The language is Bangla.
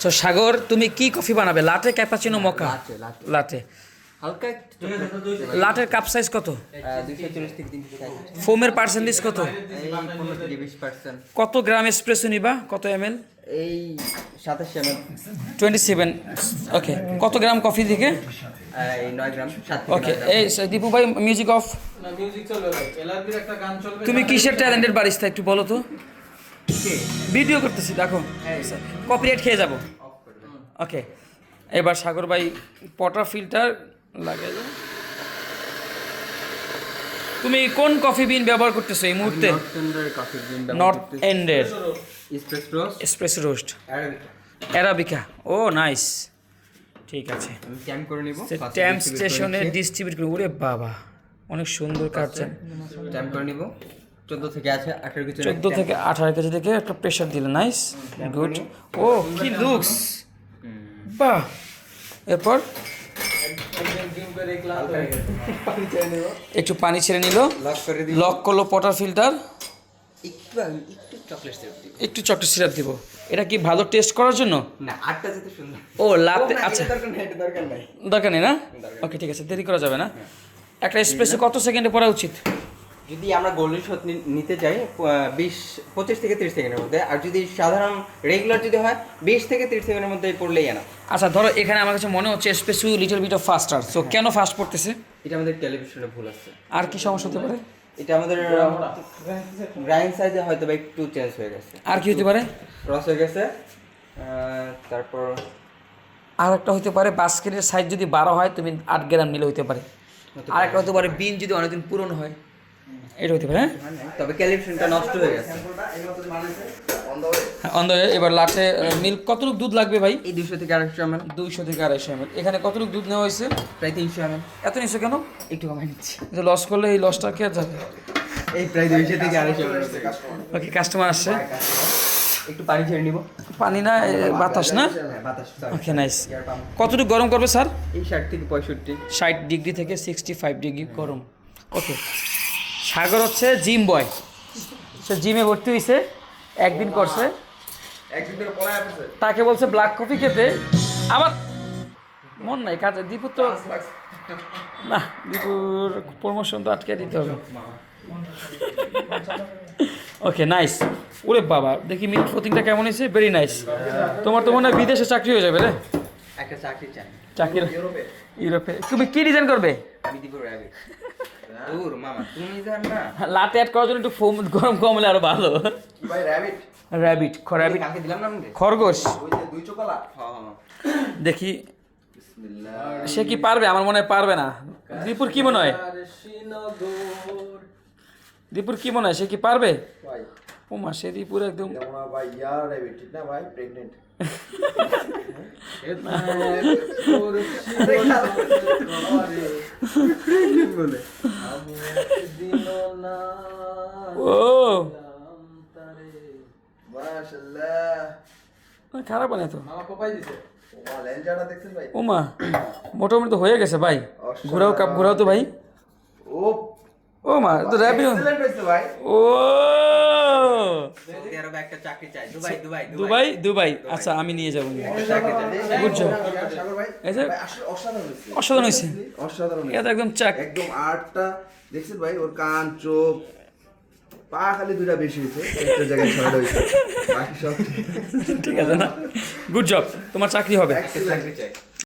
তো সাগর তুমি কি কফি বানাবে, লাটে, ক্যাপাচিনো, মোকা? লাটে। হালকা লাটের কাপ সাইজ কত? 240 থেকে 360 ফোমের পার্সেন্টেজ কত? এই 15 থেকে 20%। কত গ্রাম এসপ্রেসো নিবা, কত এমএল? এই 27 ml 27। ওকে, কত গ্রাম কফি থেকে? এই 9 গ্রাম 7 থেকে ওকে, 9 গ্রাম। এই দীপু ভাই মিউজিক অফ। না মিউজিক চলবে ভাই, এলআরবির একটা গান চলবে। তুমি কিসের ট্যালেন্টেড বারিস্তা একটু বলো তো? কে? ভিডিও করতেছি দেখো, কপিরাইট খেয়ে যাব। অফ করবে। ওকে, এবার সাগর ভাই পটা ফিল্টার লাগাই দাও। তুমি কোন কফি বিন ব্যবহার করতেছো এই মুহূর্তে? নর্থ এন্ডের কফি বিন নর্থ এন্ডের espresso roast espresso roast arabica. Arabica. Oh nice, ঠিক আছে। আমি ট্যাম্প করে নিব। ট্যাম্প স্টেশনে ডিস্ট্রিবিউট করে। ওরে বাবা, অনেক সুন্দর কাটছেন। ট্যাম্প করে নিব। 14 থেকে আছে 18 কেজি। 14 থেকে 18 কেজি থেকে একটা প্রেশার দিলে। Nice, good. ও কি লুকস, বাহ। এরপর একদম জিম করে ক্লান্ত হয়ে গেছে। পানি ছেড়ে নিব। একটু পানি ছেড়ে নিল, লক করে দিব। লক করলো পটার ফিল্টার। একটু চকলেট সিরাপ দিব। একটু চকলেট সিরাপ দিব। এটা কি ভালো টেস্ট করার জন্য? না, আটটা যেতে সুন্দর। ও লাতে, আচ্ছা দরকার নাই, এটা দরকার নাই। দরকার নেই না? ওকে ঠিক আছে, দেরি করা যাবে না। একটা এসপ্রেসো কত সেকেন্ডে পড়া উচিত? যদি আমরা গোল্ডেন শট নিতে চাই 25 থেকে 30 সেকেন্ডের মধ্যে, আর যদি সাধারণ রেগুলার যদি হয় 20 থেকে 30 সেকেন্ডের মধ্যে পড়লেই না। আচ্ছা ধরো এখানে আমার কাছে মনে হচ্ছে espresso little bit of faster, so কেন ফাস্ট পড়তেছে? এটা আমাদের টেলিভিশনে ভুল আছে। আর কি সমস্যা হতে পারে? এটা আমাদের গ্রাইন্ড সাইজে হয়তো বা একটু চেঞ্জ হয়ে গেছে। আর কি হতে পারে? ক্রস হয়ে গেছে। তারপর আর একটা হতে পারে বাস্কেটের সাইজ যদি 12 হয়, তুমি 8 গ্রাম নিলে হতে পারে। আর একটা হতে পারে বিন যদি অনেকদিন পুরনো হয়, এটা হতে পারে। হ্যাঁ, তবে ক্যালিব্রেশনটা নষ্ট হয়ে গেছে। অন্ধ হয়ে। এবার লাটে মিল্ক কতটুকু দুধ লাগবে ভাই? এই 200 থেকে 250 ml। 200 থেকে 250 ml। এখানে কতটুকু দুধ নেওয়া হয়েছে? প্রায় 300 ml। এত নিচে কেন? একটু কমাই নিচ্ছি। লস করলে এই লসটা কে যাবে? এই প্রায় 200 থেকে 250 ml। ওকে, কাস্টমার আসছে। একটু পানি ছেড়ে নিব। পানি না, বাতাস না? হ্যাঁ, বাতাস। Okay nice. কতটুকু গরম করবে স্যার? এই 60 থেকে 65। 60 ডিগ্রি থেকে 65 ডিগ্রি গরম। ওকে, সাগর হচ্ছে জিম বয়, সে জিমে ভর্তি হয়েছে, একদিন করছে, একদিন ধরে পড়ায় আছে। তাকে বলছে ব্ল্যাক কফি খেতে, আবার মন নাই কাজে। দীপুর তো না, দীপুর প্রমোশন তো আটকে দিতে হবে। Okay nice. ওরে বাবা, দেখি মিল্ক ফ্রোথিংটা কেমন হয়েছে। Very nice. তোমার তো মনে হয় বিদেশে চাকরি হয়ে যাবে রে। একটা চাকরি চাই। চাকরি ইউরোপে। তুমি কি ডিজাইন করবে? আমি দিব র‍্যাবিট। দূর মামা, তুমি জান না। লাতে অ্যাড করার জন্য একটু ফোম গরম কম হলে আরো ভালো। কি ভাই র‍্যাবিট? র্যাবিট, র্যাবিট কাকে দিলাম না আমি? খরগোশ। ওই যে দুই চোকালা। হ্যাঁ। দেখি বিসমিল্লাহ। সে কি পারবে, আমার মনে হয় পারবে না। দীপুর কি মনে হয়? দীপুর কি মনে হয়, সে কি পারবে? ভাই ও মা, সে দীপুর একদম এটা মনে হয় ভাই র‍্যাবিট ঠিক না ভাই? প্রেগন্যান্ট। বলে ও মাশাআল্লাহ। খারাপ না তো। মামা কোপাই দিছে। ওমা লেঞ্জাটা দেখছেন ভাই? ও মা, মোটামুটি তো হয়ে গেছে ভাই। ঘুরাও কাপ ঘুরাও তো ভাই। ও ও মা, তো র্যাবিট। এক্সেলেন্ট হইছে ভাই। ও সৌদি আরবে একটা চাকরি চাই। Dubai Dubai Dubai, Dubai. আচ্ছা আমি নিয়ে যাবো। চাকরি চাই। বুঝছো? সাগর ভাই এই যে ভাই আসলে অসাধারণ হইছে। অসাধারণ হয়েছে। অসাধারণ এটা তো একদম চাক। একদম আর্টটা দেখছেন ভাই, ওর কান চোখ পা খালি দুইটা বেশি হয়েছে, একটা জায়গায় ছড়ানো হয়েছে, বাকি সব ঠিক আছে না? গুড জব, তোমার চাকরি হবে। চাকরি চাই।